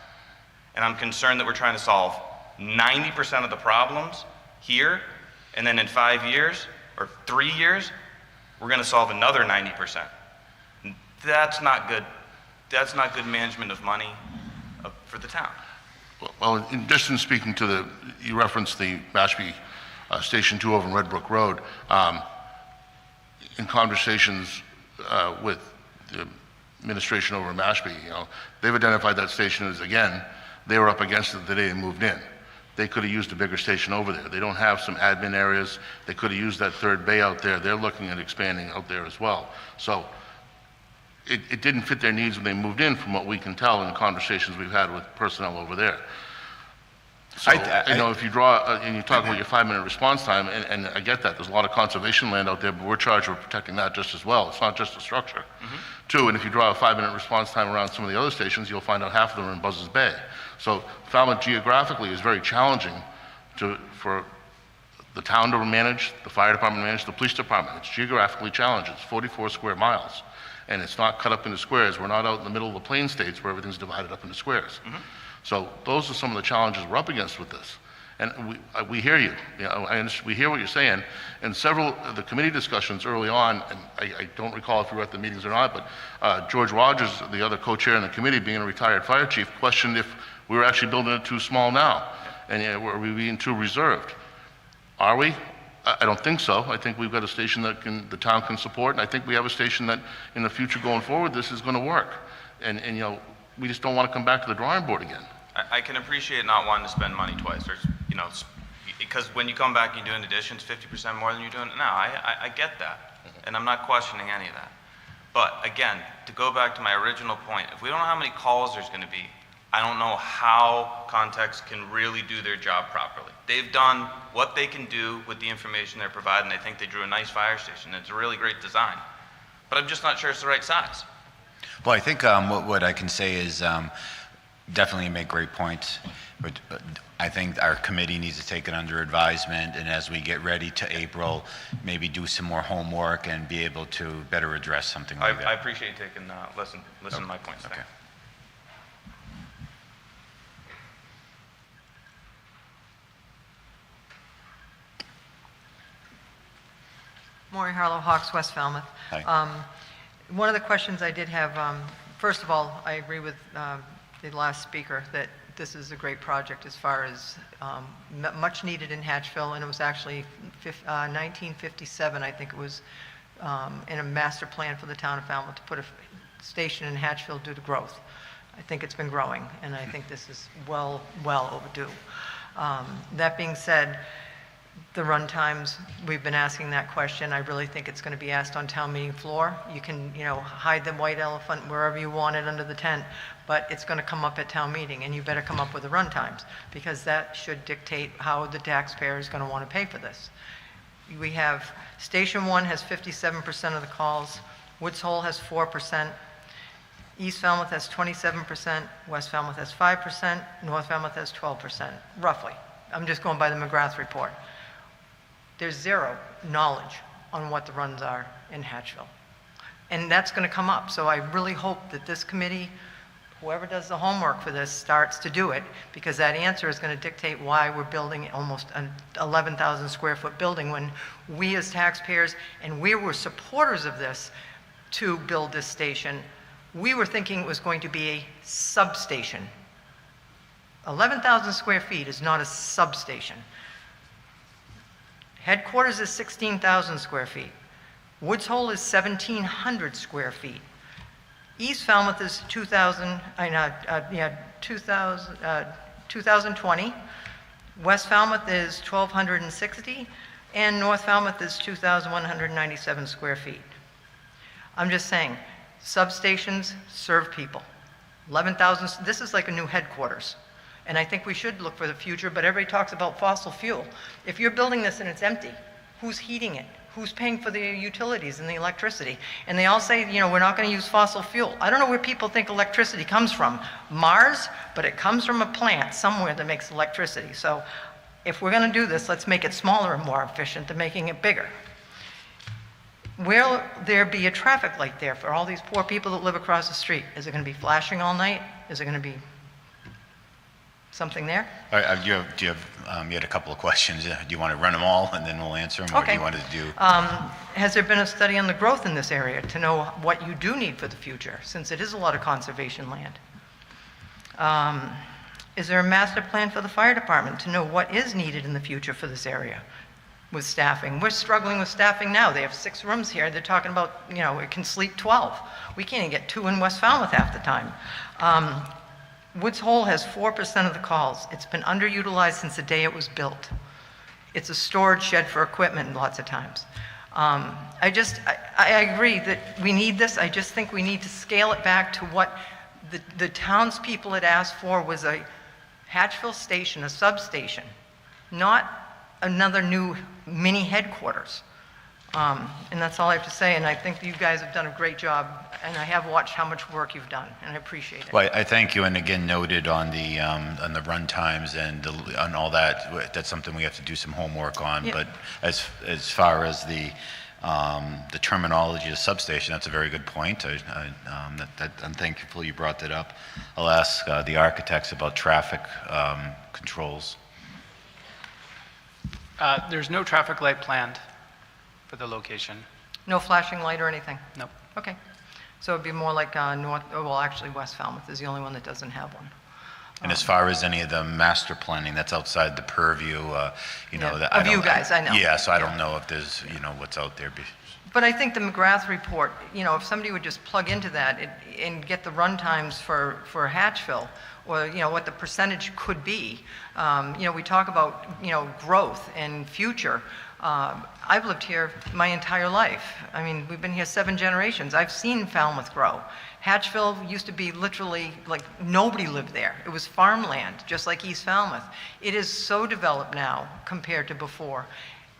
Speaker 11: and I'm concerned that we're trying to solve 90% of the problems here, and then in 5 years or 3 years, we're going to solve another 90%. That's not good. That's not good management of money for the town.
Speaker 3: Well, in addition speaking to the, you referenced the Mashpee Station 2 over in Red Brook Road. In conversations with the administration over in Mashpee, you know, they've identified that station as, again, they were up against it the day they moved in. They could have used a bigger station over there. They don't have some admin areas. They could have used that third bay out there. They're looking at expanding out there as well. So it didn't fit their needs when they moved in, from what we can tell in the conversations we've had with personnel over there. So, you know, if you draw, and you talk about your 5-minute response time, and I get that, there's a lot of conservation land out there, but we're charged with protecting that just as well. It's not just a structure. Two, and if you draw a 5-minute response time around some of the other stations, you'll find out half of them are in Buzzards Bay. So Falmouth geographically is very challenging for the town to manage, the fire department to manage, the police department. It's geographically challenged. It's 44 square miles, and it's not cut up into squares. We're not out in the middle of the plain states where everything's divided up into squares. So those are some of the challenges we're up against with this. And we hear you. You know, we hear what you're saying. And several of the committee discussions early on, and I don't recall if you were at the meetings or not, but George Rogers, the other co-chair in the committee, being a retired fire chief, questioned if we were actually building it too small now, and were we being too reserved? Are we? I don't think so. I think we've got a station that the town can support, and I think we have a station that in the future going forward, this is going to work. And you know, we just don't want to come back to the drawing board again.
Speaker 11: I can appreciate not wanting to spend money twice. There's, you know, because when you come back and you're doing additions 50% more than you're doing it now, I get that, and I'm not questioning any of that. But again, to go back to my original point, if we don't know how many calls there's going to be, I don't know how Context can really do their job properly. They've done what they can do with the information they're providing. They think they drew a nice fire station. It's a really great design, but I'm just not sure it's the right size.
Speaker 1: Well, I think what I can say is definitely make great points, but I think our committee needs to take it under advisement, and as we get ready to April, maybe do some more homework and be able to better address something like that.
Speaker 11: I appreciate you taking listen to my points.
Speaker 1: Okay.
Speaker 12: Maureen Harlow, Hawks, West Falmouth.
Speaker 1: Hi.
Speaker 12: One of the questions I did have, first of all, I agree with the last speaker that this is a great project as far as much needed in Hatchville, and it was actually 1957, I think it was, in a master plan for the town of Falmouth to put a station in Hatchville due to growth. I think it's been growing, and I think this is well overdue. That being said, the run times, we've been asking that question. I really think it's going to be asked on town meeting floor. You can, you know, hide the white elephant wherever you want it under the tent, but it's going to come up at town meeting, and you better come up with the run times, because that should dictate how the taxpayer is going to want to pay for this. We have, Station 1 has 57% of the calls, Woods Hole has 4%, East Falmouth has 27%, West Falmouth has 5%, North Falmouth has 12%, roughly. I'm just going by the McGrath report. There's zero knowledge on what the runs are in Hatchville. And that's going to come up. So I really hope that this committee, whoever does the homework for this, starts to do it, because that answer is going to dictate why we're building almost an 11,000 square foot building when we as taxpayers, and we were supporters of this to build this station, we were thinking it was going to be a substation. 11,000 square feet is not a substation. Headquarters is 16,000 square feet. Woods Hole is 1,700 square feet. East Falmouth is 2020. West Falmouth is 1,260. and North Falmouth is 2,197 square feet. I'm just saying, substations serve people. 11,000, this is like a new headquarters. And I think we should look for the future, but everybody talks about fossil fuel. If you're building this and it's empty, who's heating it? Who's paying for the utilities and the electricity? And they all say, you know, we're not going to use fossil fuel. I don't know where people think electricity comes from. Mars, but it comes from a plant somewhere that makes electricity. So if we're going to do this, let's make it smaller and more efficient than making it bigger. Will there be a traffic light there for all these poor people that live across the street? Is it going to be flashing all night? Is it going to be something there?
Speaker 1: All right, you had a couple of questions. Do you want to run them all and then we'll answer them? Or do
Speaker 12: Okay.
Speaker 1: you want to do?
Speaker 12: Has there been a study on the growth in this area to know what you do need for the future, since it is a lot of conservation land? Is there a master plan for the fire department to know what is needed in the future for this area with staffing? We're struggling with staffing now. They have 6 rooms here. They're talking about, you know, it can sleep 12. We can't even get 2 in West Falmouth half the time. Woods Hole has 4% of the calls. It's been underutilized since the day it was built. It's a storage shed for equipment lots of times. I agree that we need this. I just think we need to scale it back to what the townspeople had asked for was a Hatchville station, a substation, not another new mini headquarters. And that's all I have to say, and I think you guys have done a great job, and I have watched how much work you've done, and I appreciate it.
Speaker 1: Well, I thank you, and again, noted on the run times and on all that, that's something we have to do some homework on.
Speaker 12: Yep.
Speaker 1: But as far as the terminology of substation, that's a very good point. I'm thankful you brought that up. I'll ask the architects about traffic controls.
Speaker 4: There's no traffic light planned for the location.
Speaker 12: No flashing light or anything?
Speaker 4: Nope.
Speaker 12: Okay. So it'd be more like actually West Falmouth is the only one that doesn't have one.
Speaker 1: And as far as any of the master planning, that's outside the purview, you know.
Speaker 12: Yeah, of you guys, I know.
Speaker 1: Yeah, so I don't know if there's, you know, what's out there.
Speaker 12: But I think the McGrath report, you know, if somebody would just plug into that and get the run times for Hatchville, or, you know, what the percentage could be. You know, we talk about, you know, growth and future. I've lived here my entire life. I mean, we've been here 7 generations. I've seen Falmouth grow. Hatchville used to be literally like nobody lived there. It was farmland, just like East Falmouth. It is so developed now compared to before.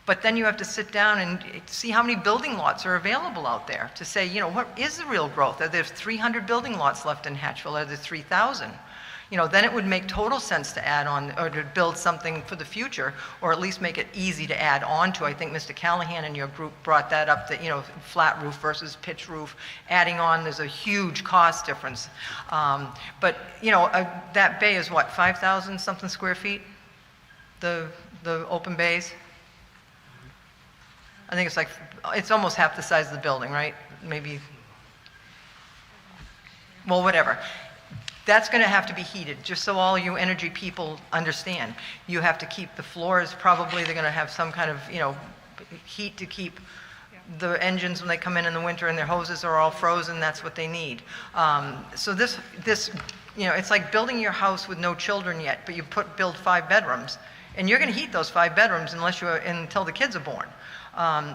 Speaker 12: But then you have to sit down and see how many building lots are available out there to say, you know, what is the real growth? Are there 300 building lots left in Hatchville? Are there 3,000? You know, then it would make total sense to add on or to build something for the future, or at least make it easy to add on to. I think Mr. Callahan and your group brought that up, that, you know, flat roof versus pitch roof, adding on, there's a huge cost difference. But, you know, that bay is what, 5,000 something square feet? The open bays? I think it's like, it's almost half the size of the building, right? Maybe, well, whatever. That's going to have to be heated, just so all you energy people understand. You have to keep the floors, probably they're going to have some kind of, you know, heat to keep the engines when they come in the winter and their hoses are all frozen, that's what they need. So this, you know, it's like building your house with no children yet, but you build 5 bedrooms, and you're going to heat those 5 bedrooms until the kids are born.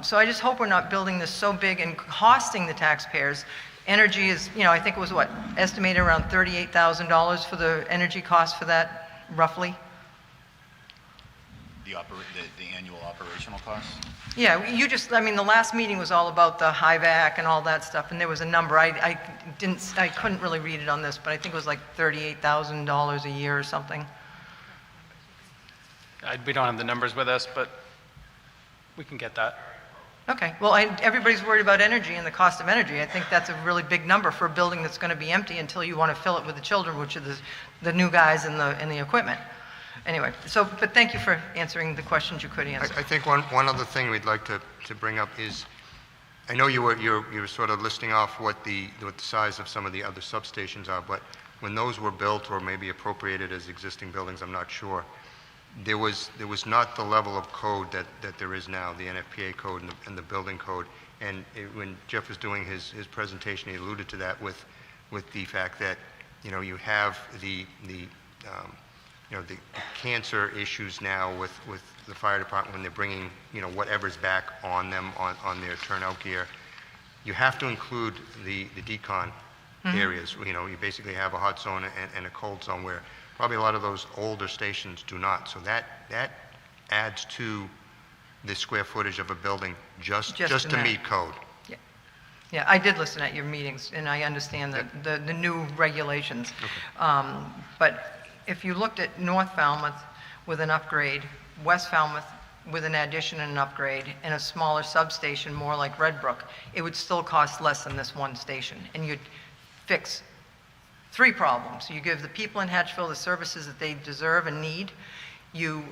Speaker 12: So I just hope we're not building this so big and costing the taxpayers. Energy is, you know, I think it was what, estimated around $38,000 for the energy cost for that, roughly?
Speaker 1: The annual operational costs?
Speaker 12: Yeah, I mean, the last meeting was all about the Hvac and all that stuff, and there was a number. I couldn't really read it on this, but I think it was like $38,000 a year or something.
Speaker 4: We don't have the numbers with us, but we can get that.
Speaker 12: Okay, well, everybody's worried about energy and the cost of energy. I think that's a really big number for a building that's going to be empty until you want to fill it with the children, which are the new guys and the equipment. Anyway, but thank you for answering the questions you could answer.
Speaker 2: I think one other thing we'd like to bring up is, I know you were sort of listing off what the size of some of the other substations are, but when those were built or maybe appropriated as existing buildings, I'm not sure, there was not the level of code that there is now, the NFPA code and the building code. And when Jeff was doing his presentation, he alluded to that with the fact that, you know, you have the the cancer issues now with the fire department when they're bringing, whatever's back on them, on their turnout gear. You have to include the decon areas. You basically have a hot zone and a cold zone where probably a lot of those older stations do not. So that adds to the square footage of a building just to meet code.
Speaker 12: Yeah, I did listen at your meetings, and I understand the new regulations. But if you looked at North Falmouth with an upgrade, West Falmouth with an addition and an upgrade, and a smaller substation, more like Red Brook, it would still cost less than this one station, and you'd fix 3 problems. You give the people in Hatchville the services that they deserve and need. You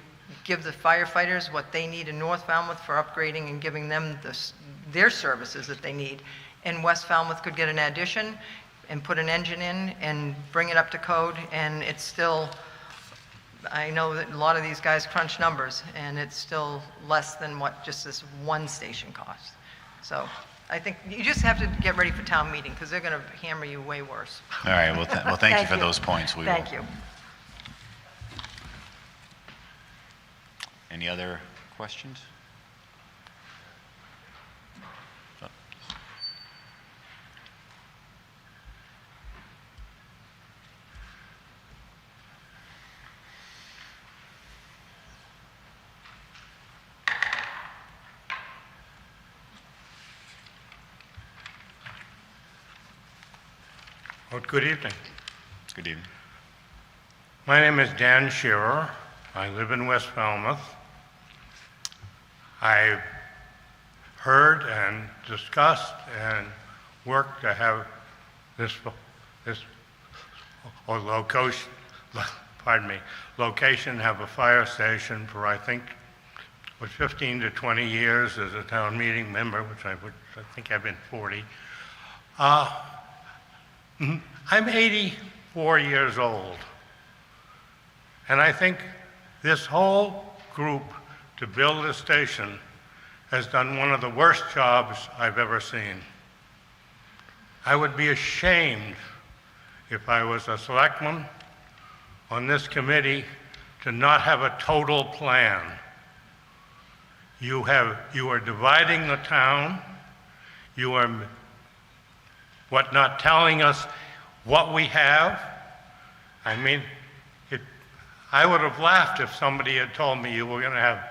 Speaker 12: give the firefighters what they need in North Falmouth for upgrading and giving them their services that they need. And West Falmouth could get an addition and put an engine in and bring it up to code, and it's still, I know that a lot of these guys crunch numbers, and it's still less than what just this one station costs. So I think you just have to get ready for town meeting, because they're going to hammer you way worse.
Speaker 1: All right, well, thank you for those points. We will.
Speaker 12: Thank you.
Speaker 1: Any other questions?
Speaker 13: Well, good evening.
Speaker 1: Good evening.
Speaker 13: My name is Dan Shearer. I live in West Falmouth. I've heard and discussed and worked to have this location have a fire station for, I think, 15 to 20 years as a town meeting member, which I think I've been 40. I'm 84 years old, and I think this whole group to build a station has done one of the worst jobs I've ever seen. I would be ashamed if I was a selectman on this committee to not have a total plan. You are dividing the town. You are not telling us what we have. I mean, I would have laughed if somebody had told me you were going to have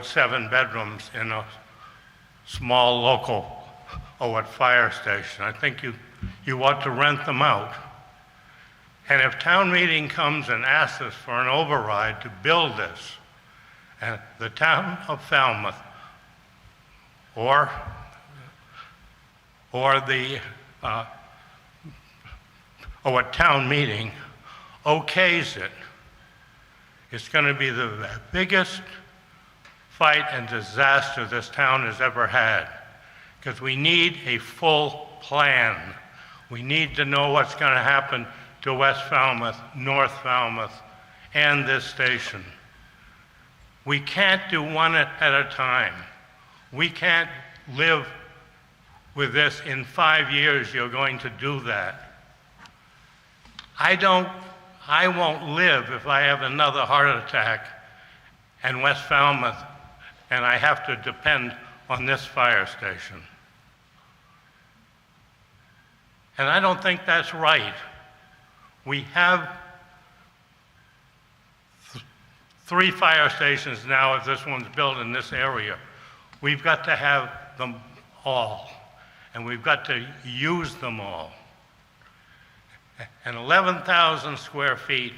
Speaker 13: 7 bedrooms in a small local fire station. I think you ought to rent them out. And if town meeting comes and asks us for an override to build this, and the town of Falmouth or a town meeting okays it, it's going to be the biggest fight and disaster this town has ever had, because we need a full plan. We need to know what's going to happen to West Falmouth, North Falmouth, and this station. We can't do one at a time. We can't live with this. In 5 years, you're going to do that. I won't live if I have another heart attack in West Falmouth and I have to depend on this fire station. And I don't think that's right. We have 3 fire stations now, if this one's built in this area. We've got to have them all, and we've got to use them all. And 11,000 square feet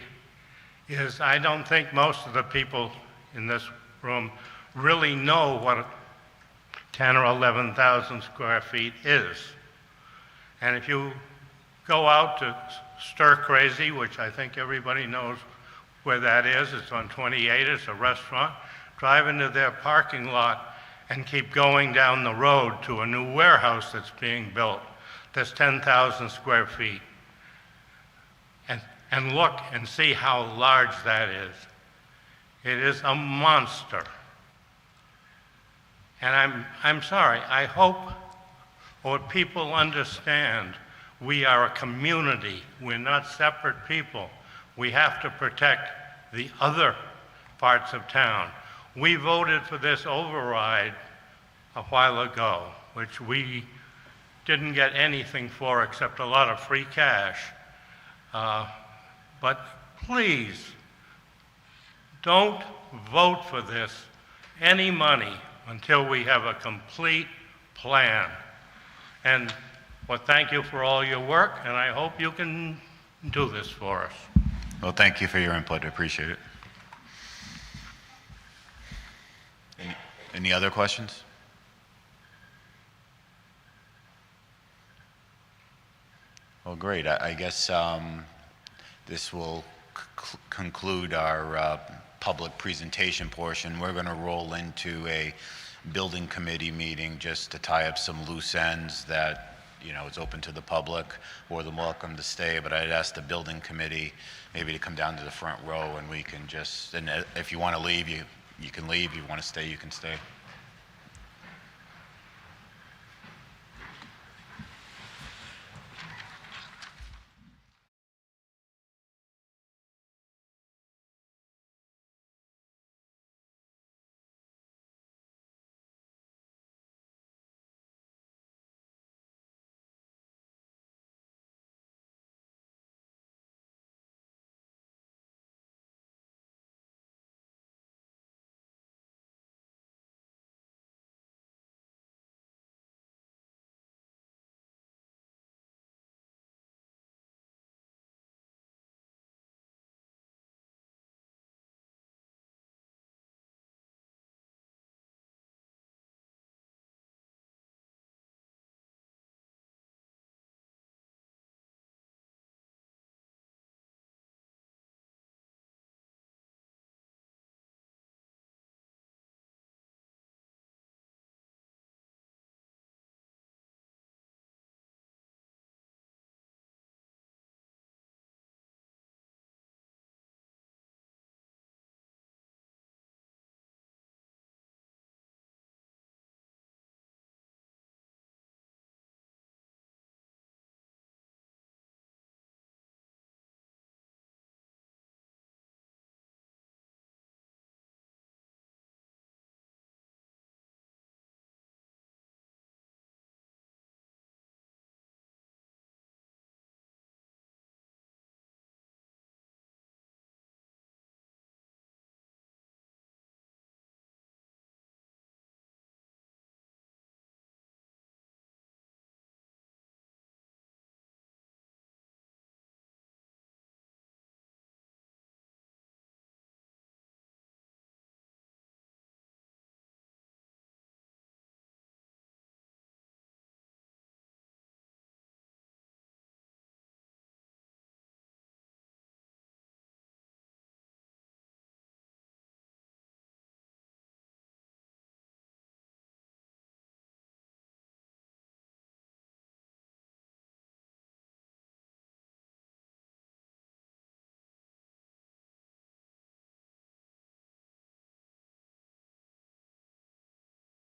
Speaker 13: is, I don't think most of the people in this room really know what 10 or 11,000 square feet is. And if you go out to Stir Crazy, which I think everybody knows where that is, it's on 28, it's a restaurant, drive into their parking lot and keep going down the road to a new warehouse that's being built that's 10,000 square feet. And look and see how large that is. It is a monster. And I'm sorry, I hope people understand we are a community. We're not separate people. We have to protect the other parts of town. We voted for this override a while ago, which we didn't get anything for except a lot of free cash. But please, don't vote for this, any money, until we have a complete plan. And well, thank you for all your work, and I hope you can do this for us.
Speaker 1: Well, thank you for your input. I appreciate it. Any other questions? Well, great. I guess this will conclude our public presentation portion. We're going to roll into a building committee meeting just to tie up some loose ends that, you know, it's open to the public, or they're welcome to stay. But I'd ask the building committee maybe to come down to the front row, and we can just, and if you want to leave, you can leave. If you want to stay, you can stay.